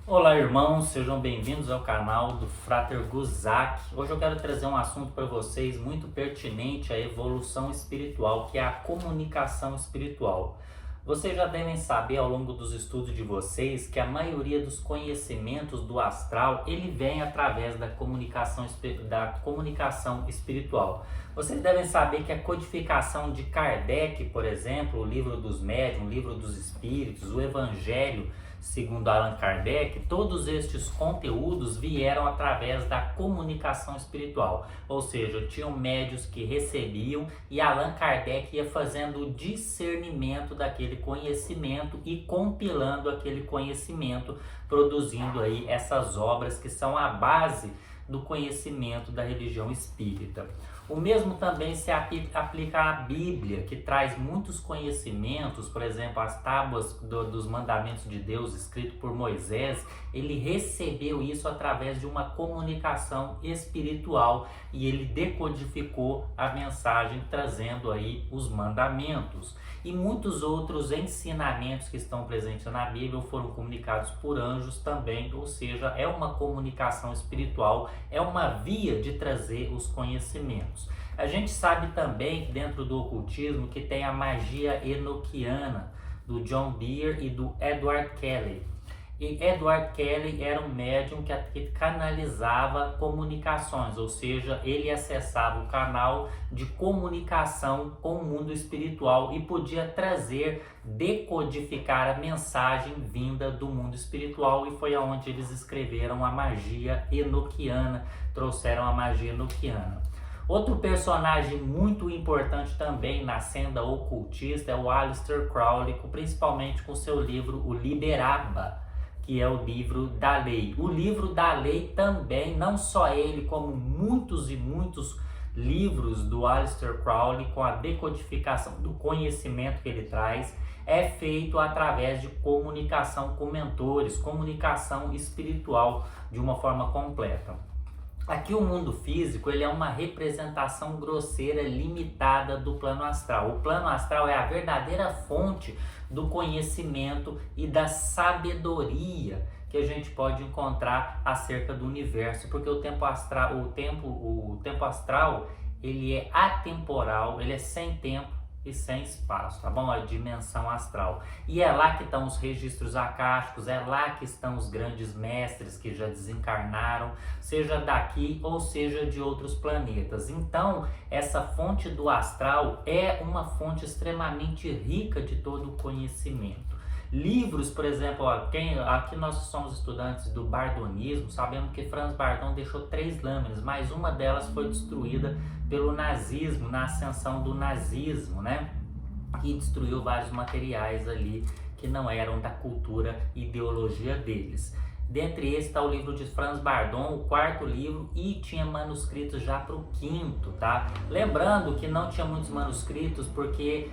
Olá, irmãos, sejam bem-vindos ao canal do Frater Guzak. Hoje eu quero trazer um assunto para vocês muito pertinente à evolução espiritual, que é a comunicação espiritual. Vocês já devem saber ao longo dos estudos de vocês que a maioria dos conhecimentos do astral, ele vem através da comunicação espiritual. Vocês devem saber que a codificação de Kardec, por exemplo, o livro dos médiuns, o livro dos espíritos, o Evangelho segundo Allan Kardec, todos estes conteúdos vieram através da comunicação espiritual, ou seja, tinham médiuns que recebiam e Allan Kardec ia fazendo o discernimento daquele conhecimento e compilando aquele conhecimento, produzindo aí essas obras que são a base do conhecimento da religião espírita. O mesmo também se aplica à Bíblia, que traz muitos conhecimentos, por exemplo, as tábuas dos mandamentos de Deus escrito por Moisés. Ele recebeu isso através de uma comunicação espiritual e ele decodificou a mensagem trazendo aí os mandamentos. E muitos outros ensinamentos que estão presentes na Bíblia foram comunicados por anjos também, ou seja, é uma comunicação espiritual, é uma via de trazer os conhecimentos. A gente sabe também, dentro do ocultismo, que tem a magia enoquiana, do John Beer e do Edward Kelly. E Edward Kelly era um médium que canalizava comunicações, ou seja, ele acessava o canal de comunicação com o mundo espiritual e podia trazer, decodificar a mensagem vinda do mundo espiritual, e foi aonde eles escreveram a magia enoquiana, trouxeram a magia enoquiana. Outro personagem muito importante também na senda ocultista é o Aleister Crowley, principalmente com seu livro O Liberaba, que é o livro da lei. O livro da lei também, não só ele, como muitos e muitos livros do Aleister Crowley, com a decodificação do conhecimento que ele traz, é feito através de comunicação com mentores, comunicação espiritual de uma forma completa. Aqui o mundo físico, ele é uma representação grosseira, limitada do plano astral. O plano astral é a verdadeira fonte do conhecimento e da sabedoria que a gente pode encontrar acerca do universo, porque o tempo astral, ele é atemporal, ele é sem tempo e sem espaço, tá bom? A dimensão astral. E é lá que estão os registros acásticos, é lá que estão os grandes mestres que já desencarnaram, seja daqui ou seja de outros planetas. Então, essa fonte do astral é uma fonte extremamente rica de todo o conhecimento. Livros, por exemplo, aqui nós somos estudantes do bardonismo, sabemos que Franz Bardon deixou 3 lâminas, mas uma delas foi destruída pelo nazismo, na ascensão do nazismo, né? Que destruiu vários materiais ali que não eram da cultura e ideologia deles. Dentre esses está o livro de Franz Bardon, o 4º livro, e tinha manuscritos já para o 5º, tá? Lembrando que não tinha muitos manuscritos porque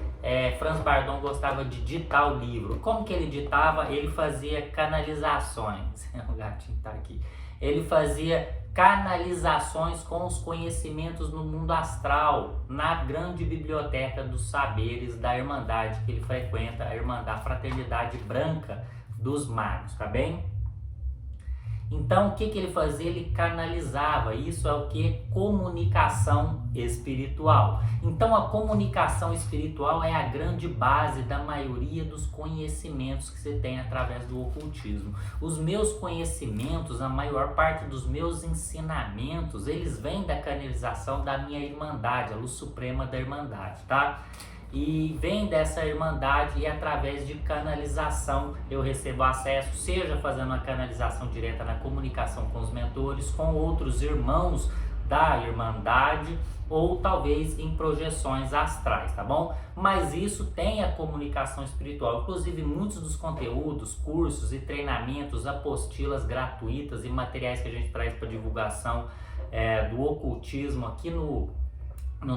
Franz Bardon gostava de ditar o livro. Como que ele ditava? Ele fazia canalizações. O gatinho tá aqui. Ele fazia canalizações com os conhecimentos no mundo astral, na grande biblioteca dos saberes da Irmandade que ele frequenta, a Irmandade Fraternidade Branca dos Magos, tá bem? Então, o que ele fazia? Ele canalizava. Isso é o que? Comunicação espiritual. Então, a comunicação espiritual é a grande base da maioria dos conhecimentos que você tem através do ocultismo. Os meus conhecimentos, a maior parte dos meus ensinamentos, eles vêm da canalização da minha Irmandade, a Luz Suprema da Irmandade, tá? E vem dessa irmandade e através de canalização eu recebo acesso, seja fazendo uma canalização direta na comunicação com os mentores, com outros irmãos da irmandade, ou talvez em projeções astrais, tá bom? Mas isso tem a comunicação espiritual. Inclusive muitos dos conteúdos, cursos e treinamentos, apostilas gratuitas e materiais que a gente traz para divulgação do ocultismo aqui no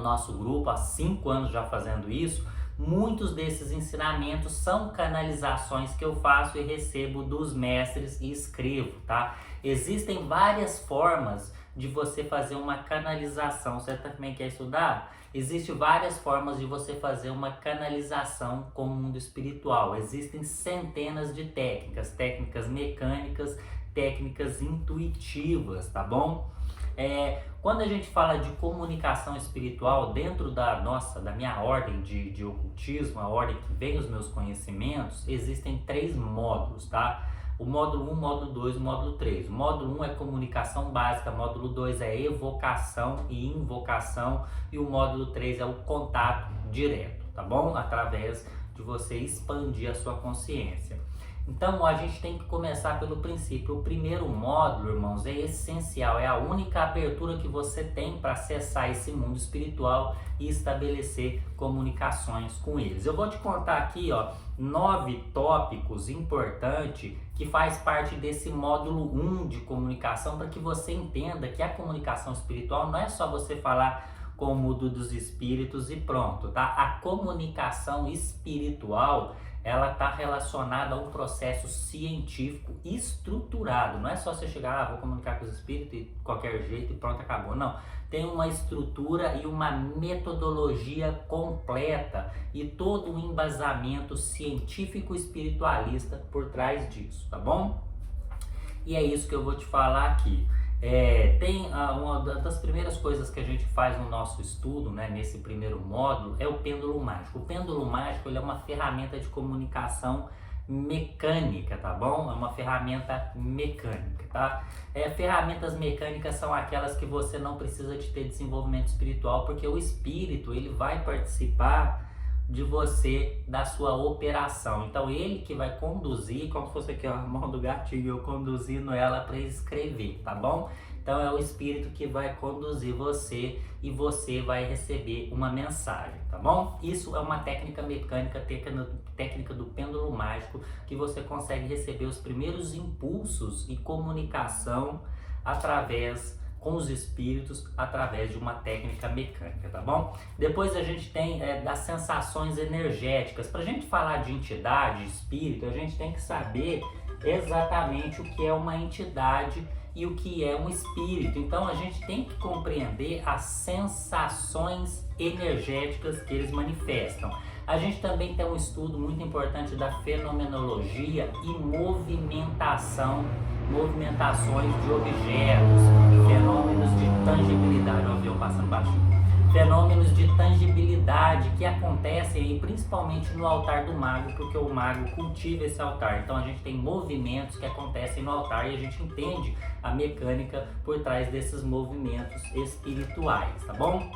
nosso grupo, há 5 anos já fazendo isso, muitos desses ensinamentos são canalizações que eu faço e recebo dos mestres e escrevo, tá? Existem várias formas de você fazer uma canalização. Você também quer estudar? Existem várias formas de você fazer uma canalização com o mundo espiritual. Existem centenas de técnicas, técnicas mecânicas, técnicas intuitivas, tá bom? Quando a gente fala de comunicação espiritual dentro da minha ordem de ocultismo, a ordem que vem os meus conhecimentos, existem 3 módulos, tá? O módulo 1, módulo 2 e o módulo 3. O módulo 1 é comunicação básica, o módulo 2 é evocação e invocação e o módulo 3 é o contato direto, tá bom? Através de você expandir a sua consciência. Então a gente tem que começar pelo princípio. O primeiro módulo, irmãos, é essencial, é a única abertura que você tem para acessar esse mundo espiritual e estabelecer comunicações com eles. Eu vou te contar aqui, 9 tópicos importantes que faz parte desse módulo 1 de comunicação, para que você entenda que a comunicação espiritual não é só você falar com o mundo dos espíritos e pronto, tá? A comunicação espiritual, ela está relacionada a um processo científico estruturado. Não é só você chegar, vou comunicar com os espíritos de qualquer jeito e pronto, acabou. Não, tem uma estrutura e uma metodologia completa e todo um embasamento científico espiritualista por trás disso, tá bom? E é isso que eu vou te falar aqui. Uma das primeiras coisas que a gente faz no nosso estudo, né, nesse primeiro módulo, é o pêndulo mágico. O pêndulo mágico, ele é uma ferramenta de comunicação mecânica, tá bom? É uma ferramenta mecânica, tá? Ferramentas mecânicas são aquelas que você não precisa de ter desenvolvimento espiritual, porque o espírito, ele vai participar de você, da sua operação. Então ele que vai conduzir, como se fosse aqui a mão do gatinho, eu conduzindo ela para escrever, tá bom? Então é o espírito que vai conduzir você e você vai receber uma mensagem, tá bom? Isso é uma técnica mecânica, técnica do pêndulo mágico, que você consegue receber os primeiros impulsos e comunicação com os espíritos através de uma técnica mecânica, tá bom? Depois a gente tem das sensações energéticas. Para a gente falar de entidade, espírito, a gente tem que saber exatamente o que é uma entidade e o que é um espírito. Então a gente tem que compreender as sensações energéticas que eles manifestam. A gente também tem um estudo muito importante da fenomenologia e movimentações de objetos, fenômenos de tangibilidade, o avião passando baixinho, fenômenos de tangibilidade que acontecem principalmente no altar do mago, porque o mago cultiva esse altar. Então a gente tem movimentos que acontecem no altar e a gente entende a mecânica por trás desses movimentos espirituais, tá bom?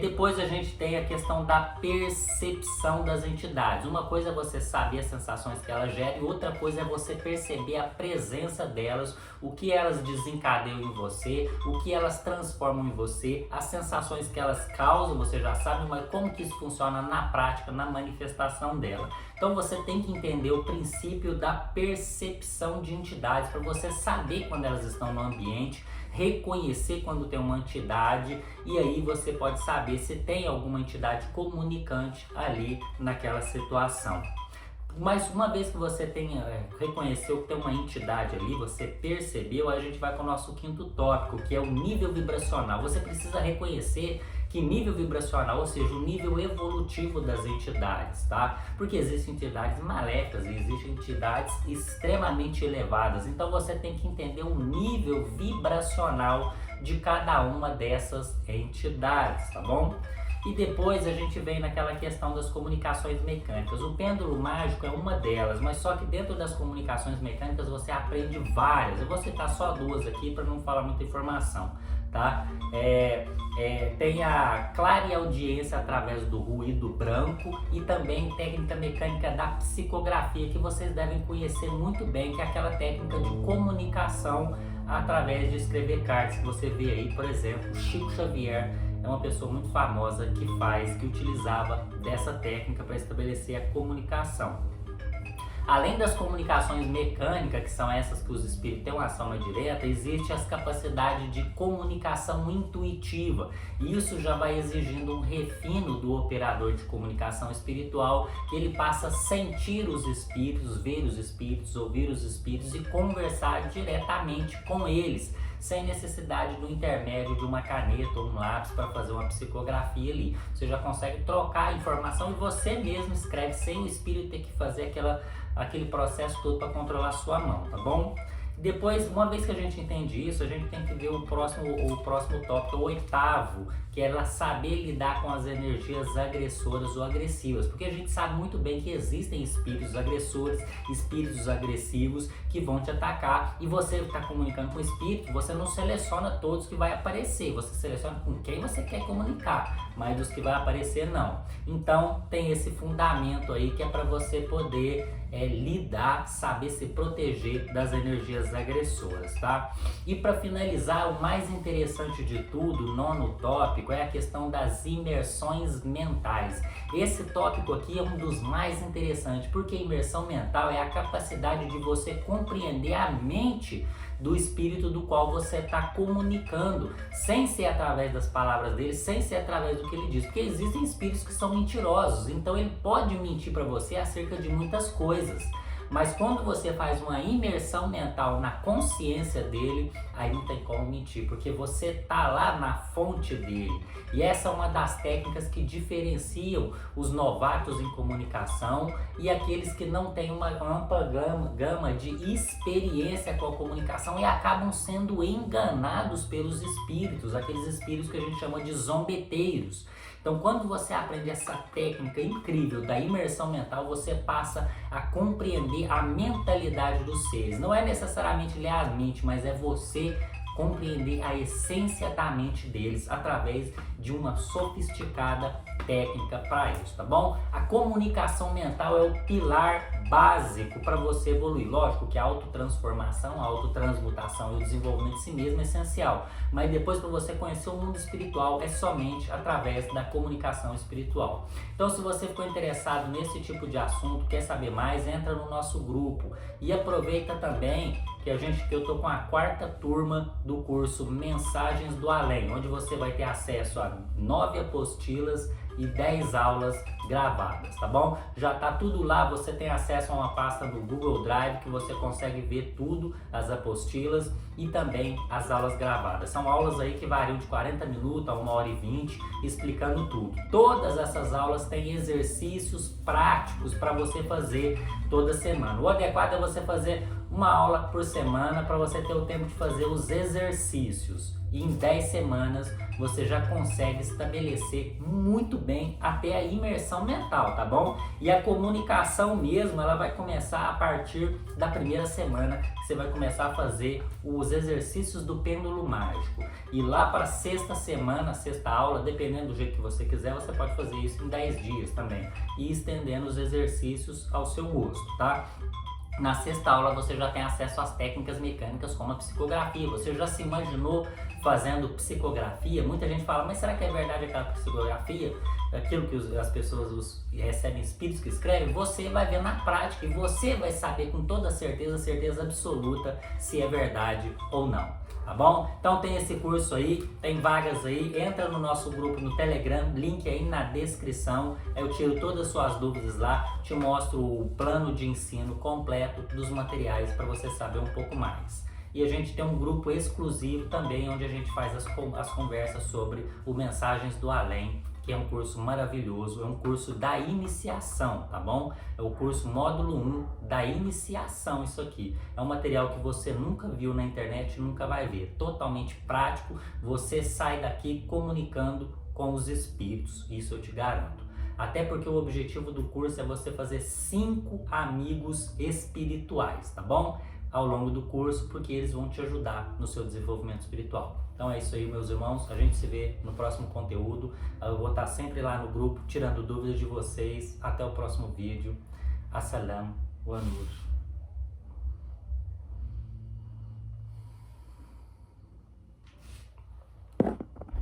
Depois a gente tem a questão da percepção das entidades. Uma coisa é você saber as sensações que elas geram e outra coisa é você perceber a presença delas, o que elas desencadeiam em você, o que elas transformam em você, as sensações que elas causam, você já sabe, mas como que isso funciona na prática, na manifestação dela. Então você tem que entender o princípio da percepção de entidades para você saber quando elas estão no ambiente, reconhecer quando tem uma entidade e aí você pode saber se tem alguma entidade comunicante ali naquela situação. Mas uma vez que você reconheceu que tem uma entidade ali, você percebeu, a gente vai para o nosso 5º tópico, que é o nível vibracional. Você precisa reconhecer que nível vibracional, ou seja, o nível evolutivo das entidades, tá? Porque existem entidades maléficas e existem entidades extremamente elevadas. Então você tem que entender o nível vibracional de cada uma dessas entidades, tá bom? E depois a gente vem naquela questão das comunicações mecânicas. O pêndulo mágico é uma delas, mas só que dentro das comunicações mecânicas você aprende várias. Eu vou citar só 2 aqui para não falar muita informação, tá? Tem a clareaudiência através do ruído branco e também técnica mecânica da psicografia, que vocês devem conhecer muito bem, que é aquela técnica de comunicação através de escrever cartas, que você vê aí, por exemplo, Chico Xavier é uma pessoa muito famosa que utilizava dessa técnica para estabelecer a comunicação. Além das comunicações mecânicas, que são essas que os espíritos têm uma ação mais direta, existe as capacidades de comunicação intuitiva. E isso já vai exigindo um refino do operador de comunicação espiritual, que ele passa a sentir os espíritos, ver os espíritos, ouvir os espíritos e conversar diretamente com eles, sem necessidade do intermédio de uma caneta ou um lápis para fazer uma psicografia ali. Você já consegue trocar a informação e você mesmo escreve sem o espírito ter que fazer aquele processo todo para controlar a sua mão, tá bom? Depois, uma vez que a gente entende isso, a gente tem que ver o próximo tópico, o 8º, que é saber lidar com as energias agressoras ou agressivas, porque a gente sabe muito bem que existem espíritos agressores, espíritos agressivos que vão te atacar, e você está comunicando com o espírito, você não seleciona todos que vai aparecer, você seleciona com quem você quer comunicar, mas dos que vai aparecer não. Então tem esse fundamento aí que é para você poder lidar, saber se proteger das energias agressoras, tá? E para finalizar, o mais interessante de tudo, o 9º tópico, é a questão das imersões mentais. Esse tópico aqui é um dos mais interessantes, porque imersão mental é a capacidade de você compreender a mente do espírito do qual você está comunicando, sem ser através das palavras dele, sem ser através do que ele diz, porque existem espíritos que são mentirosos, então ele pode mentir para você acerca de muitas coisas. Mas quando você faz uma imersão mental na consciência dele, aí não tem como mentir, porque você tá lá na fonte dele. E essa é uma das técnicas que diferenciam os novatos em comunicação e aqueles que não têm uma ampla gama de experiência com a comunicação e acabam sendo enganados pelos espíritos, aqueles espíritos que a gente chama de zombeteiros. Então, quando você aprende essa técnica incrível da imersão mental, você passa a compreender a mentalidade dos seres. Não é necessariamente ler a mente, mas é você compreender a essência da mente deles através de uma sofisticada técnica para isso, tá bom? A comunicação mental é o pilar básico para você evoluir. Lógico que a autotransformação, a autotransmutação e o desenvolvimento de si mesmo é essencial, mas depois para você conhecer o mundo espiritual é somente através da comunicação espiritual. Então, se você ficou interessado nesse tipo de assunto, quer saber mais, entra no nosso grupo e aproveita também que eu tô com a 4ª turma do curso Mensagens do Além, onde você vai ter acesso a 9 apostilas e 10 aulas gravadas, tá bom? Já tá tudo lá, você tem acesso a uma pasta do Google Drive que você consegue ver tudo, as apostilas e também as aulas gravadas. São aulas aí que variam de 40 minutos a 1h20, explicando tudo. Todas essas aulas têm exercícios práticos para você fazer toda semana. O adequado é você fazer uma aula por semana para você ter o tempo de fazer os exercícios. E em 10 semanas você já consegue estabelecer muito bem até a imersão mental, tá bom? E a comunicação mesmo, ela vai começar a partir da 1ª semana, que você vai começar a fazer os exercícios do pêndulo mágico. E lá para a 6ª semana, a 6ª aula, dependendo do jeito que você quiser, você pode fazer isso em 10 dias também. E estendendo os exercícios ao seu gosto, tá? Na 6ª aula você já tem acesso às técnicas mecânicas como a psicografia. Você já se imaginou fazendo psicografia? Muita gente fala, mas será que é verdade aquela psicografia? Aquilo que as pessoas recebem espíritos que escrevem? Você vai ver na prática e você vai saber com toda certeza absoluta se é verdade ou não. Tá bom? Então tem esse curso aí, tem vagas aí, entra no nosso grupo no Telegram, link aí na descrição, eu tiro todas as suas dúvidas lá, te mostro o plano de ensino completo dos materiais para você saber um pouco mais. E a gente tem um grupo exclusivo também, onde a gente faz as conversas sobre o Mensagens do Além, que é um curso maravilhoso, é um curso da iniciação, tá bom? É o curso módulo 1 da iniciação, isso aqui. É um material que você nunca viu na internet, nunca vai ver. Totalmente prático, você sai daqui comunicando com os espíritos, isso eu te garanto. Até porque o objetivo do curso é você fazer 5 amigos espirituais, tá bom? Ao longo do curso, porque eles vão te ajudar no seu desenvolvimento espiritual. Então é isso aí, meus irmãos, a gente se vê no próximo conteúdo. Eu vou estar sempre lá no grupo, tirando dúvidas de vocês. Até o próximo vídeo. Assalam, boa noite.